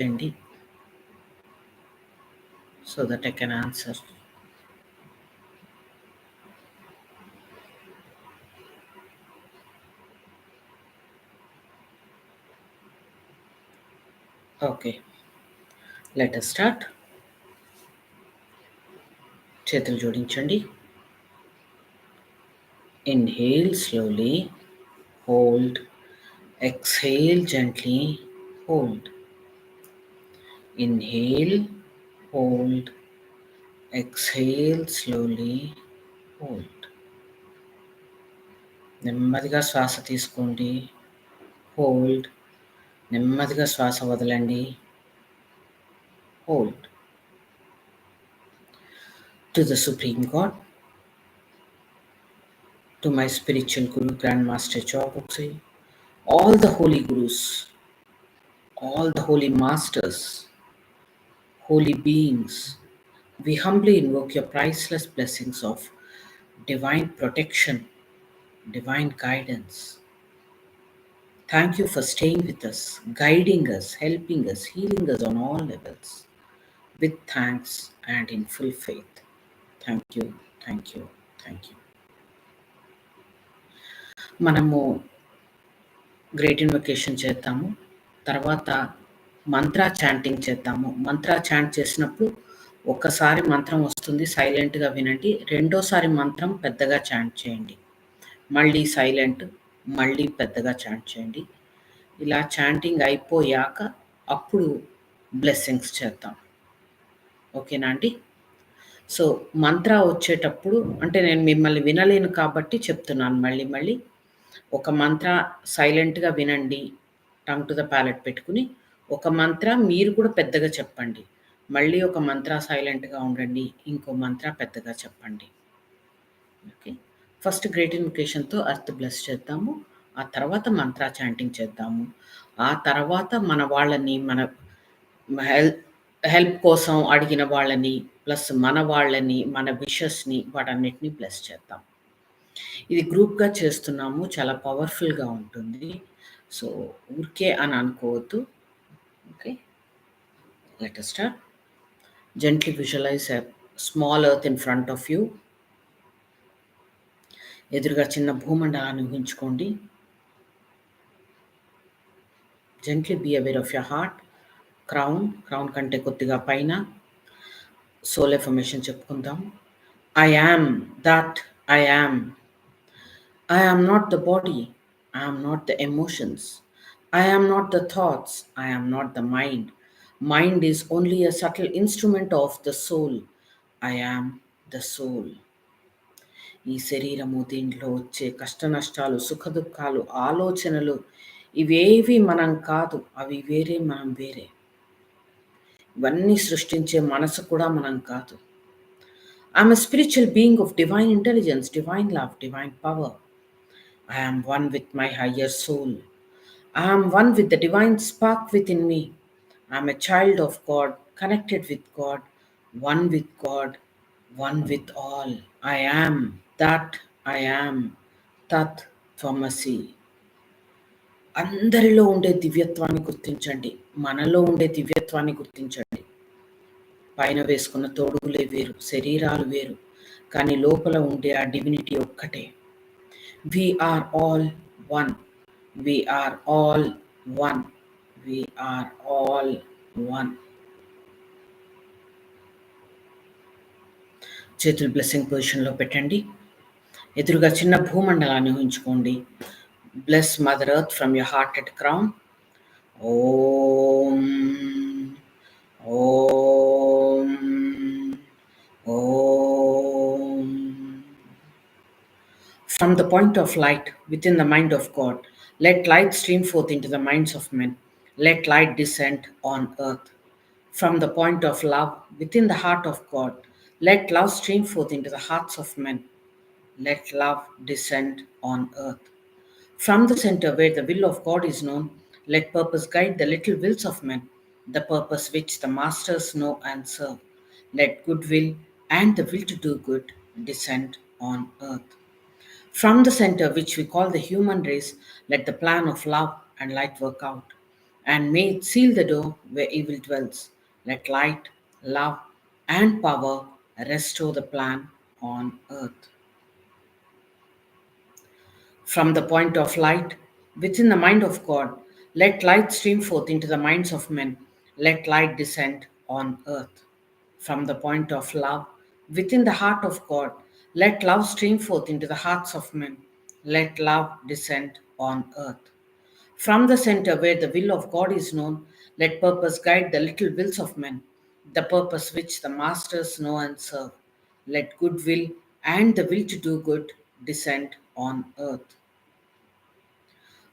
చేయండి so that I can answer. Okay, let us start. చేతులు జోడించండి. Inhale slowly, hold, exhale gently, hold. Inhale, hold, exhale slowly, hold. నెమ్మదిగా శ్వాస తీసుకోండి. Hold. నెమ్మదిగా శ్వాస వదలండి. Hold. To the Supreme God, to my spiritual Guru, Grandmaster Chobuksi, all the holy Gurus, all the holy masters, holy beings, we humbly invoke your priceless blessings of divine protection, divine guidance. Thank you for staying with us, guiding us, helping us, healing us on all levels. With thanks and in full faith. Thank you, thank you, thank you. మనము great invocation చేద్దాము. తర్వాత మంత్ర chanting చేద్దాము. మంత్ర chant చేసినప్పుడు ఒక్కసారి మంత్రం వస్తుంది, సైలెంట్గా వినండి. రెండోసారి మంత్రం పెద్దగా చాంట్ చేయండి. మళ్ళీ సైలెంట్, మళ్ళీ పెద్దగా చాంట్ చేయండి. ఇలా చాంటింగ్ అయిపోయాక అప్పుడు బ్లెస్సింగ్స్ చేద్దాం. ఓకేనా అండి? సో మంత్ర వచ్చేటప్పుడు అంటే నేను మిమ్మల్ని వినలేను కాబట్టి చెప్తున్నాను మళ్ళీ మళ్ళీ. ఒక మంత్ర సైలెంట్గా వినండి, టంగ్ టు ద ప్యాలెట్ పెట్టుకుని. ఒక మంత్ర మీరు కూడా పెద్దగా చెప్పండి. మళ్ళీ ఒక మంత్ర సైలెంట్గా ఉండండి, ఇంకో మంత్ర పెద్దగా చెప్పండి. ఓకే, ఫస్ట్ గ్రేట్ ఇన్వకేషన్తో అర్త్ బ్లెస్ చేద్దాము. ఆ తర్వాత మంత్ర చాంటింగ్ చేద్దాము. ఆ తర్వాత మన వాళ్ళని, మన హెల్ప్ కోసం అడిగిన వాళ్ళని, ప్లస్ మన వాళ్ళని, మన విషెస్ని, వాటన్నిటిని బ్లెస్ చేద్దాం. ఇది గ్రూప్గా చేస్తున్నాము, చాలా పవర్ఫుల్గా ఉంటుంది. సో ఊరికే అని అనుకోవద్దు. Okay, let us start. Gently visualize a small earth in front of you. ఎదురుగా చిన్న భూమండలాన్ని ఊహించుకోండి. Gently be aware of your heart, crown కంటే కొద్దిగా పైన. సోల్ ఎఫర్మేషన్ చెప్పుకుందాం. I am that I am. I am not the body. I am not the emotions. I am not the thoughts. I am not the mind. Mind is only a subtle instrument of the soul. I am the soul. ఈ శరీరము, దీంట్లో వచ్చే కష్ట నష్టాలు, సుఖ దుఃఖాలు, ఆలోచనలు ఇవేవి మనం కాదు, అవి వేరే, మనం వేరే. ఇవన్నీ సృష్టించే మనసు కూడా మనం కాదు. I'm a spiritual being of divine intelligence, divine love, divine power. I am one with my higher soul. I am one with the divine spark within me. I am a child of God, connected with God, one with God, one with all. I am that I am, Tat Tvamasi. అందరిలో ఉండే దివ్యత్వాన్ని గుర్తించండి, మనలో ఉండే దివ్యత్వాన్ని గుర్తించండి. పైన వేసుకున్న తోడుగులే వేరు, శరీరాలు వేరు, కానీ లోపల ఉండే ఆ డివినిటీ ఒక్కటే. We are all one. We are all one. We are all one. చేతులు బ్లెస్సింగ్ పొజిషన్లో పెట్టండి. ఎదురుగా చిన్న భూమండలాన్ని ఊహించుకోండి. Bless mother earth from your heart at crown. Om Om Om. From the point of light within the mind of God, let light stream forth into the minds of men. Let light descend on earth. From the point of love within the heart of God, let love stream forth into the hearts of men. Let love descend on earth. From the center where the will of God is known, let purpose guide the little wills of men, the purpose which the masters know and serve. Let goodwill and the will to do good descend on earth. From the center which we call the human race, let the plan of love and light work out. and may it seal the door where evil dwells. Let light, love, and power restore the plan on earth. From the point of light, within the mind of God, let light stream forth into the minds of men. Let light descend on earth. From the point of love, within the heart of God, let love stream forth into the hearts of men. Let love descend on earth. From the center where the will of God is known, let purpose guide the little wills of men, the purpose which the masters know and serve. Let goodwill and the will to do good descend on earth.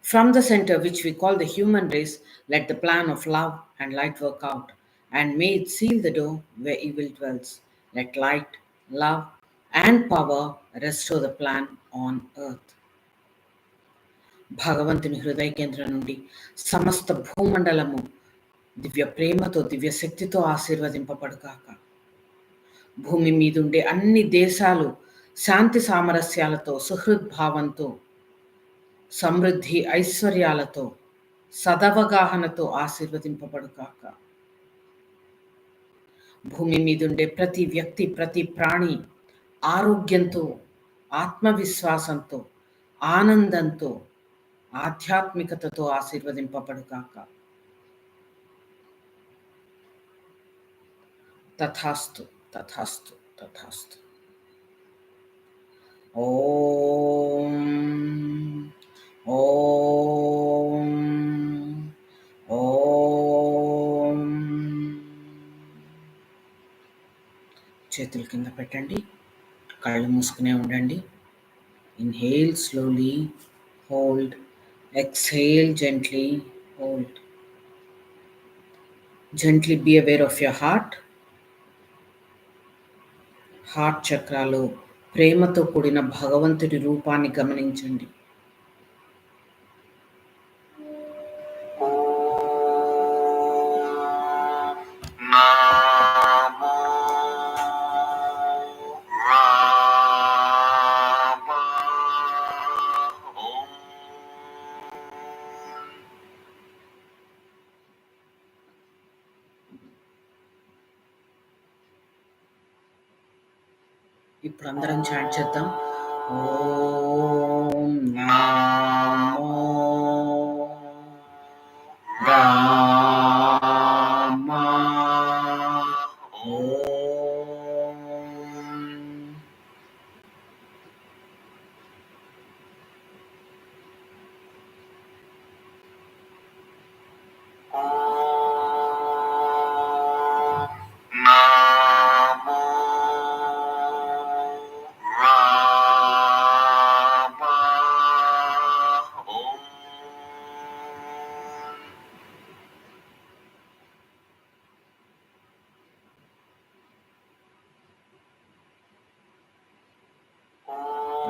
From the center, which we call the human race, let the plan of love and light work out, and may it seal the door where evil dwells. Let light, love, and power restore the plan on earth. భగవంతుని హృదయ కేంద్రం నుండి సమస్త భూమండలము దివ్య ప్రేమతో దివ్య శక్తితో ఆశీర్వదింపబడుగాక. భూమి మీదుండే అన్ని దేశాలు శాంతి సామరస్యాలతో సుహృద్భావంతో సమృద్ధి ఐశ్వర్యాలతో సదవగాహనతో ఆశీర్వదింపబడుగాక. భూమి మీదుండే ప్రతి వ్యక్తి ప్రతి ప్రాణి ఆరోగ్యంతో ఆత్మవిశ్వాసంతో ఆనందంతో ఆధ్యాత్మికతతో ఆశీర్వదింపబడుగాక. తథాస్తు తథాస్తు తథాస్తు. ఓం ఓం ఓం. చేతులు కింద పెట్టండి, కళ్ళు మూసుకునే ఉండండి. Inhale slowly, hold, exhale gently, hold. Gently be aware of your heart. Heart చక్రాలో ప్రేమతో కూడిన భగవంతుడి రూపాన్ని గమనించండి. ఇప్పుడు అందరం చాట్ చేద్దాం. ఓం నమో రామాయ.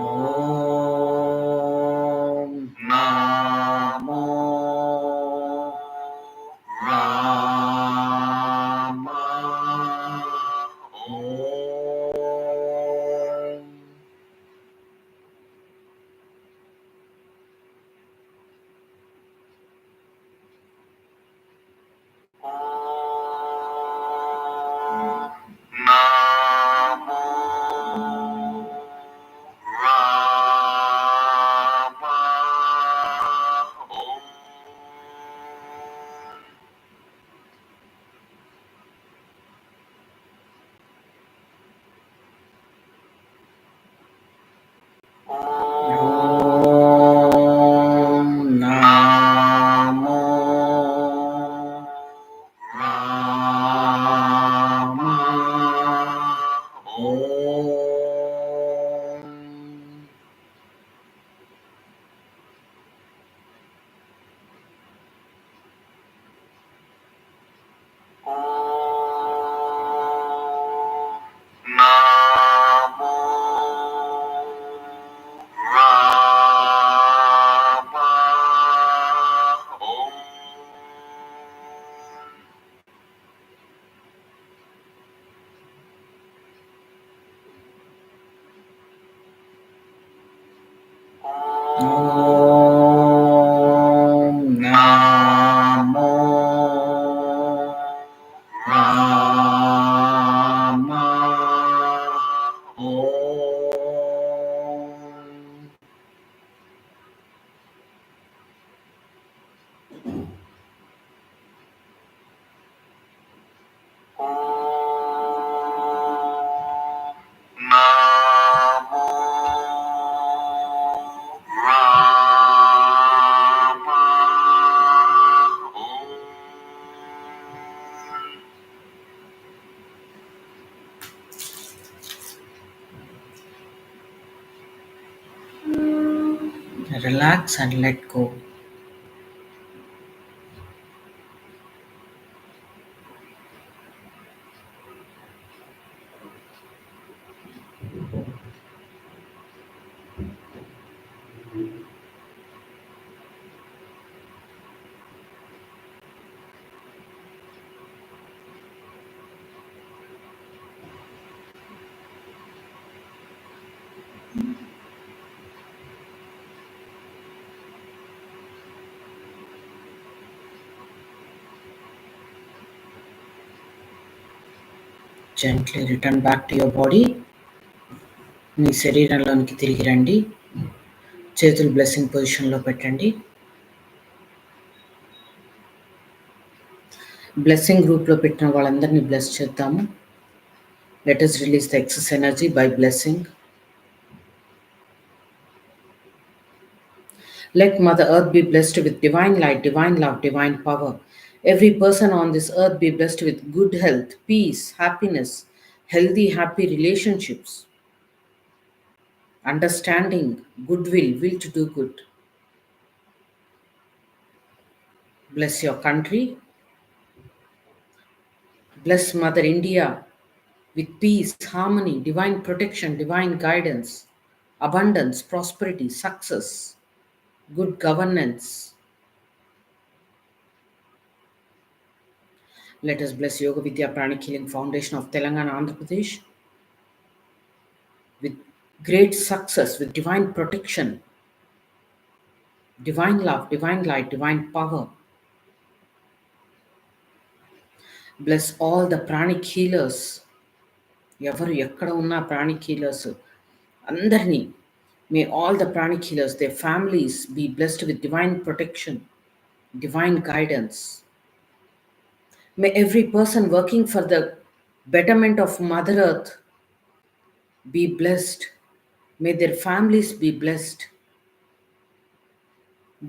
ఓం నమో రామాయ. ఓం నమో ఓం నమో Rama Om. Namo Rama Om. Relax and let go. Gently return back to your body. మీ శరీరంలోనికి తిరిగి రండి. చేతులు బ్లెస్సింగ్ పొజిషన్లో పెట్టండి. బ్లెస్సింగ్ గ్రూప్లో పెట్టిన వాళ్ళందరినీ బ్లెస్ చేద్దాము. Let us release the excess energy by blessing. Let Mother Earth be blessed with divine light, divine love, divine power. Every person on this earth be blessed with good health, peace, happiness, healthy, happy relationships, understanding, goodwill, will to do good. Bless your country. Bless Mother India with peace, harmony, divine protection, divine guidance, abundance, prosperity, success, good governance. Let us bless Yoga Vidya Pranic Healing Foundation of Telangana, Andhra Pradesh with great success, with divine protection, divine love, divine light, divine power. Bless all the pranic healers. ఎవరు ఎక్కడ ఉన్నా pranic healers అందరినీ, may all the pranic healers, their families be blessed with divine protection, divine guidance. May every person working for the betterment of Mother Earth be blessed. May their families be blessed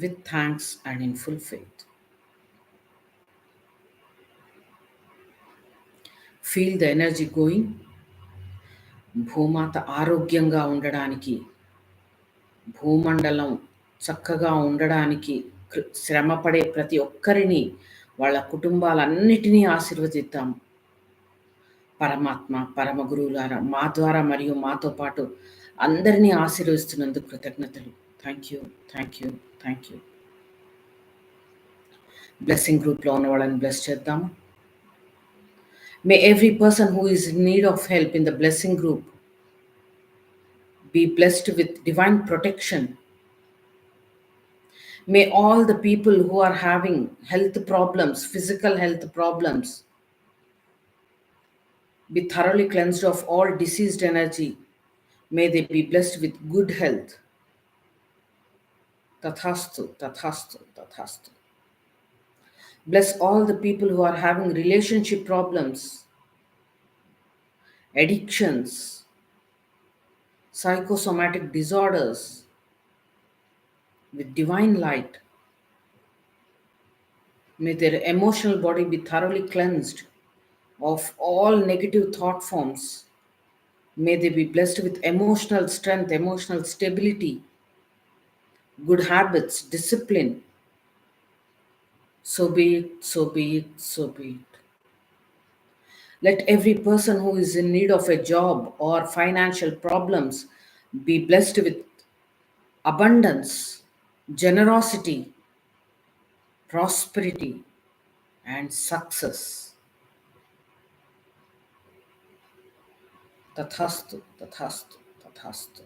with thanks and in full faith. Feel the energy going. భూమాత ఆరోగ్యంగా ఉండడానికి, భూమండలం చక్కగా ఉండడానికి శ్రమపడే ప్రతి ఒక్కరిని, వాళ్ళ కుటుంబాలన్నిటినీ ఆశీర్వదిద్దాం. పరమాత్మ, పరమ గురువులారా మా ద్వారా మరియు మాతో పాటు అందరినీ ఆశీర్వదిస్తున్నందుకు కృతజ్ఞతలు. Thank you, thank you, thank you. Blessing గ్రూప్లో ఉన్న వాళ్ళని బ్లెస్ చేద్దాము. May every person who is in need of help in the blessing group be blessed with divine protection. May all the people who are having health problems, physical health problems, be thoroughly cleansed of all diseased energy. May they be blessed with good health. Tathastu, tathastu, tathastu. Bless all the people who are having relationship problems, addictions, psychosomatic disorders, with divine light. May their emotional body be thoroughly cleansed of all negative thought forms. May they be blessed with emotional strength, emotional stability, good habits, discipline. So be it, so be it, so be it. Let every person who is in need of a job or financial problems be blessed with abundance, generosity, prosperity, and success. Tathastu, tathastu, tathastu.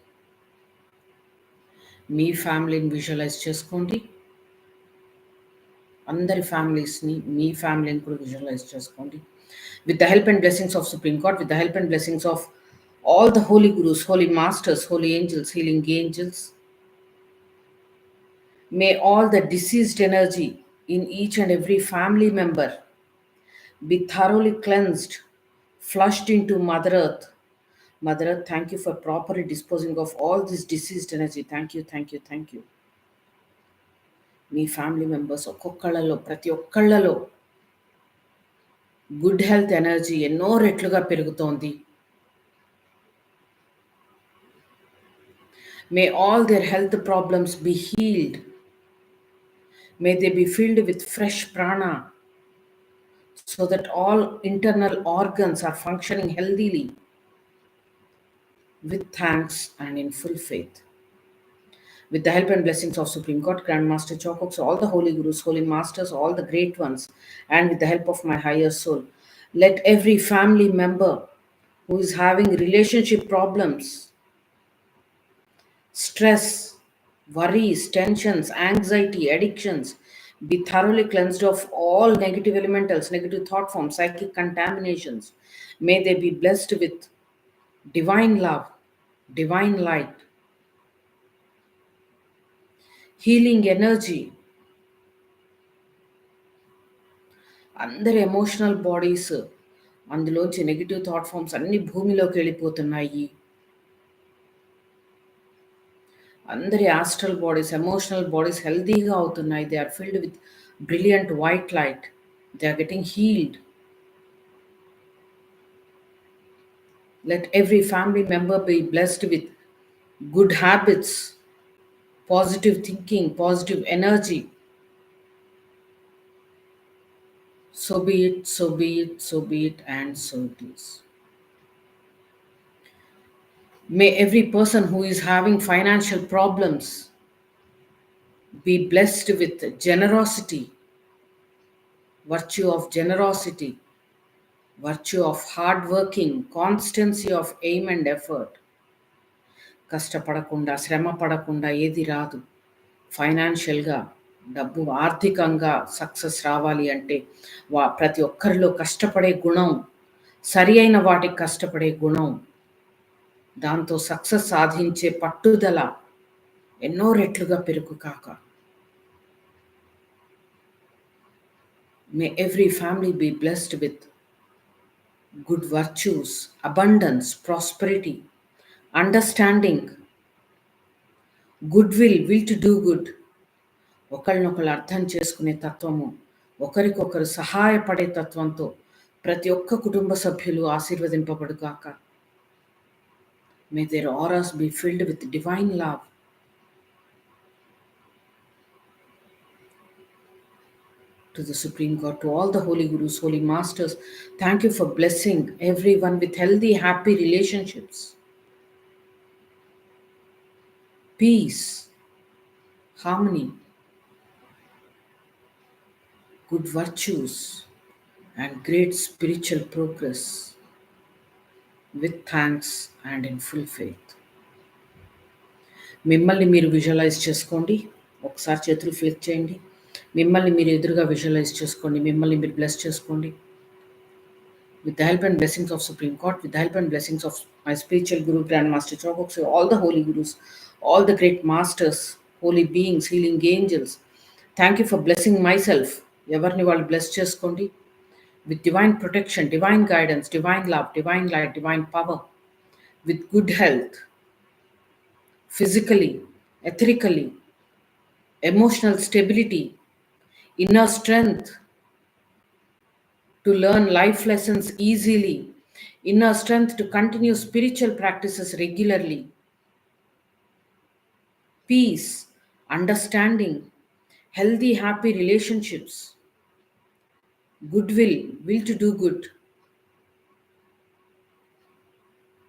మీ ఫ్యామిలీని visualise చేసుకోండి. అందరి ఫ్యామిలీస్ని, మీ ఫ్యామిలీని కూడా visualise చేసుకోండి. With the help and blessings of Supreme Court, with the help and blessings of all the holy gurus, holy masters, holy angels, healing angels, may all the deceased energy in each and every family member be thoroughly cleansed, flushed into Mother Earth. Mother Earth, thank you for properly disposing of all this deceased energy. Thank you, thank you, thank you. మీ family members ఒక్కొక్కళ్ళలో, ప్రతి ఒక్కళ్ళలో good health energy ఎన్నో రెట్లుగా పెరుగుతోంది. May all their health problems be healed. May they be filled with fresh prana so that all internal organs are functioning healthily with thanks and in full faith. With the help and blessings of Supreme Court, Grandmaster Chokoks, all the holy gurus, holy masters, all the great ones, and with the help of my higher soul, let every family member who is having relationship problems, stress, worries, tensions, anxiety, addictions, be thoroughly cleansed of all negative elementals, negative thought forms, psychic contaminations. May they be blessed with divine love, divine light, healing energy. అందరి emotional bodies, అందులోంచి negative thought forms అన్ని భూమిలోకి వెళ్ళిపోతున్నాయి. అందరి astral bodies, emotional bodies హెల్తీగా అవుతున్నాయి. They are filled with brilliant white light. They are getting healed. Let every family member be blessed with good habits, positive thinking, positive energy. So be it, so be it, so be it, and so it is. May every person who is having financial problems be blessed with generosity, virtue of generosity, virtue of hard working, constancy of aim and effort. కష్టపడకుండా, శ్రమ పడకుండా ఏది రాదు. ఫైనాన్షియల్గా, డబ్బు ఆర్థికంగా success రావాలి అంటే ప్రతి ఒక్కరిలో కష్టపడే గుణం, సరి అయిన వాటికి కష్టపడే గుణం, దాంతో సక్సెస్ సాధించే పట్టుదల ఎన్నో రెట్లుగా పెరుగు కాక. May every family be blessed with good virtues, abundance, prosperity, understanding, good will to do good, ఒకరినొకరు అర్థం చేసుకునే తత్వము, ఒకరికొకరు సహాయపడే తత్వంతో ప్రతి ఒక్క కుటుంబ సభ్యులు ఆశీర్వదింపబడుగాక. May their auras be filled with divine love. To the Supreme God, to all the holy gurus, holy masters, thank you for blessing everyone with healthy, happy relationships, peace, harmony, good virtues, and great spiritual progress with thanks and in full faith. మిమ్మల్ని మీరు visualise చేసుకోండి. ఒకసారి చేతులు flick చేయండి. మిమ్మల్ని మీరు ఎదురుగా visualise చేసుకోండి. మిమ్మల్ని మీరు బ్లెస్ చేసుకోండి. With the help and blessings of Supreme Court, with the help and blessings of my spiritual Guru, Grandmaster Chokoks, all the holy gurus, all the great masters, holy beings, healing angels, thank you for blessing myself. ఎవరిని వాళ్ళు bless చేసుకోండి. With divine protection, divine guidance, divine love, divine light, divine power, with good health, physically, ethically, emotional stability, inner strength to learn life lessons easily, inner strength to continue spiritual practices regularly, peace, understanding, healthy, happy relationships, goodwill, will to do good,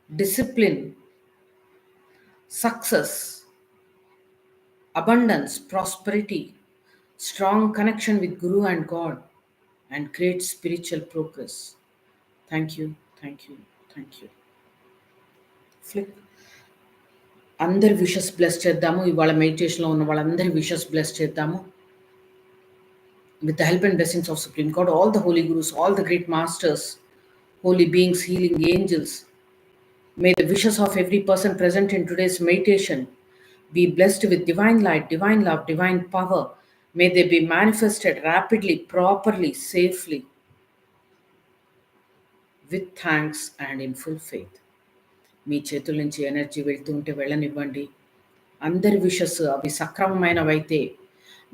discipline, success, abundance, prosperity, strong connection with Guru and God, and great spiritual progress. Thank you, thank you, thank you. Flip. అందరి wishes bless చేద్దాము. ఇవాళ మెడిటేషన్లో ఉన్న వాళ్ళందరి wishes bless చేద్దాము. with the help and blessings of Supreme God, all the holy gurus, all the great masters, holy beings, healing angels, may the wishes of every person present in today's meditation be blessed with divine light, divine love, divine power. May they be manifested rapidly, properly, safely, with thanks and in full faith. మీ చేతుల నుంచి energy వెళ్తూ ఉంటే వెళ్ళనివ్వండి. అందరి wishes అవి సక్రమమైనవైతే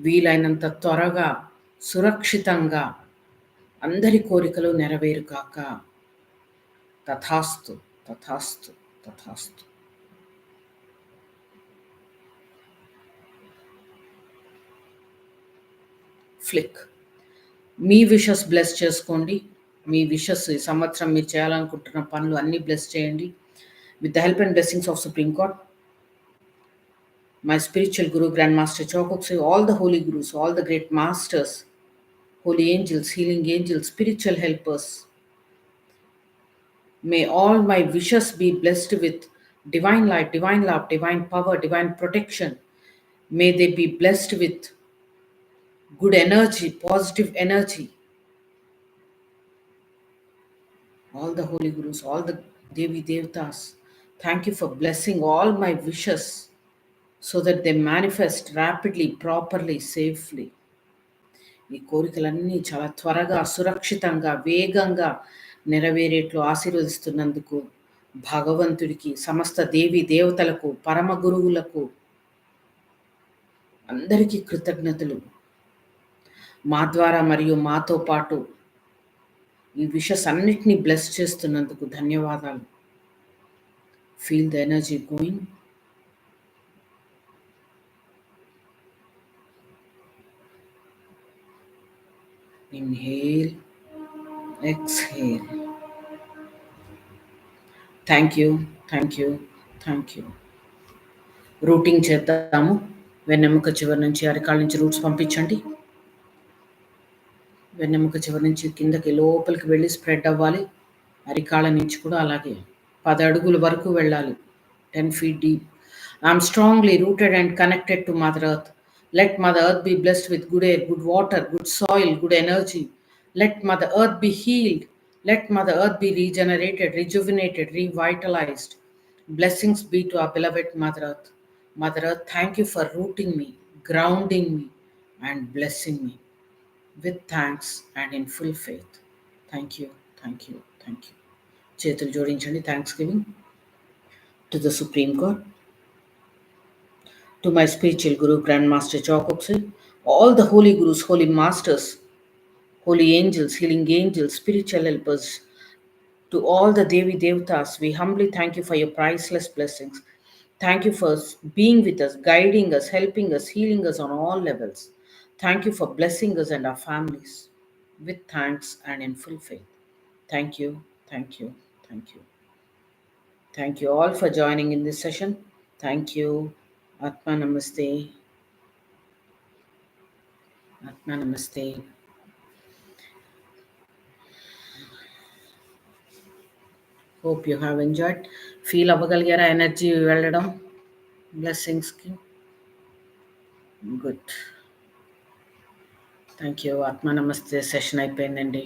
వీలైనంత త్వరగా సురక్షితంగా అందరి కోరికలు నెరవేరు కాక. తథాస్తు, తథాస్తు, తథాస్తు. ఫ్లిక్. మీ విషస్ బ్లెస్ చేసుకోండి. మీ విషస్ ఈ సంవత్సరం మీరు చేయాలనుకుంటున్న పనులు అన్నీ బ్లెస్ చేయండి. With the help and blessings of supreme God, my spiritual guru, Grandmaster Chokoksai, all the holy gurus, all the great masters, holy angels, healing angels, spiritual helpers, may all my wishes be blessed with divine light, divine love, divine power, divine protection. May they be blessed with good energy, positive energy. All the holy gurus, all the Devi Devtas, thank you for blessing all my wishes so that they manifest rapidly, properly, safely. ఈ కోరికలన్నీ చాలా త్వరగా, సురక్షితంగా, వేగంగా నెరవేరేట్లు ఆశీర్వదిస్తున్నందుకు భగవంతుడికి, సమస్త దేవి దేవతలకు, పరమ గురువులకు అందరికీ కృతజ్ఞతలు. మా ద్వారా మరియు మాతో పాటు ఈ విషస్ అన్నిటినీ బ్లెస్ చేస్తున్నందుకు ధన్యవాదాలు. Feel the energy going. Inhale, exhale. Thank you, thank you, thank you. Rooting చేద్దాము. వెన్నెముక చివరి నుంచి అరికాళ్ళ నుంచి రూట్స్ పంపించండి. వెన్నెముక చివరి నుంచి కిందకి లోపలికి వెళ్ళి స్ప్రెడ్ అవ్వాలి. అరికాళ్ళ నుంచి కూడా అలాగే 10 అడుగుల వరకు వెళ్ళాలి. 10 feet deep. I am strongly rooted and connected to Mother Earth. Let Mother Earth be blessed with good air, good water, good soil, good energy. Let Mother Earth be healed. Let Mother Earth be regenerated, rejuvenated, revitalized. Blessings be to our beloved Mother Earth. Mother Earth, thank you for rooting me, grounding me, and blessing me. With thanks and in full faith. Thank you, thank you, thank you. చేతులు జోడించండి. Thanks giving to the supreme God, to my spiritual guru, Grandmaster Chokoksai, all the holy gurus, holy masters, holy angels, healing angels, spiritual helpers, to all the Devi Devtas, we humbly thank you for your priceless blessings. Thank you for being with us, guiding us, helping us, healing us on all levels. Thank you for blessing us and our families with thanks and in full faith. Thank you, thank you, thank you. Thank you all for joining in this session. Thank you. Atma Namaste. Atma Namaste. Hope you have enjoyed. Feel అవ్వగలిగారా energy వెళ్ళడం బ్లెస్సింగ్స్కి? Good. Thank you. ఆత్మ నమస్తే session అయిపోయిందండి.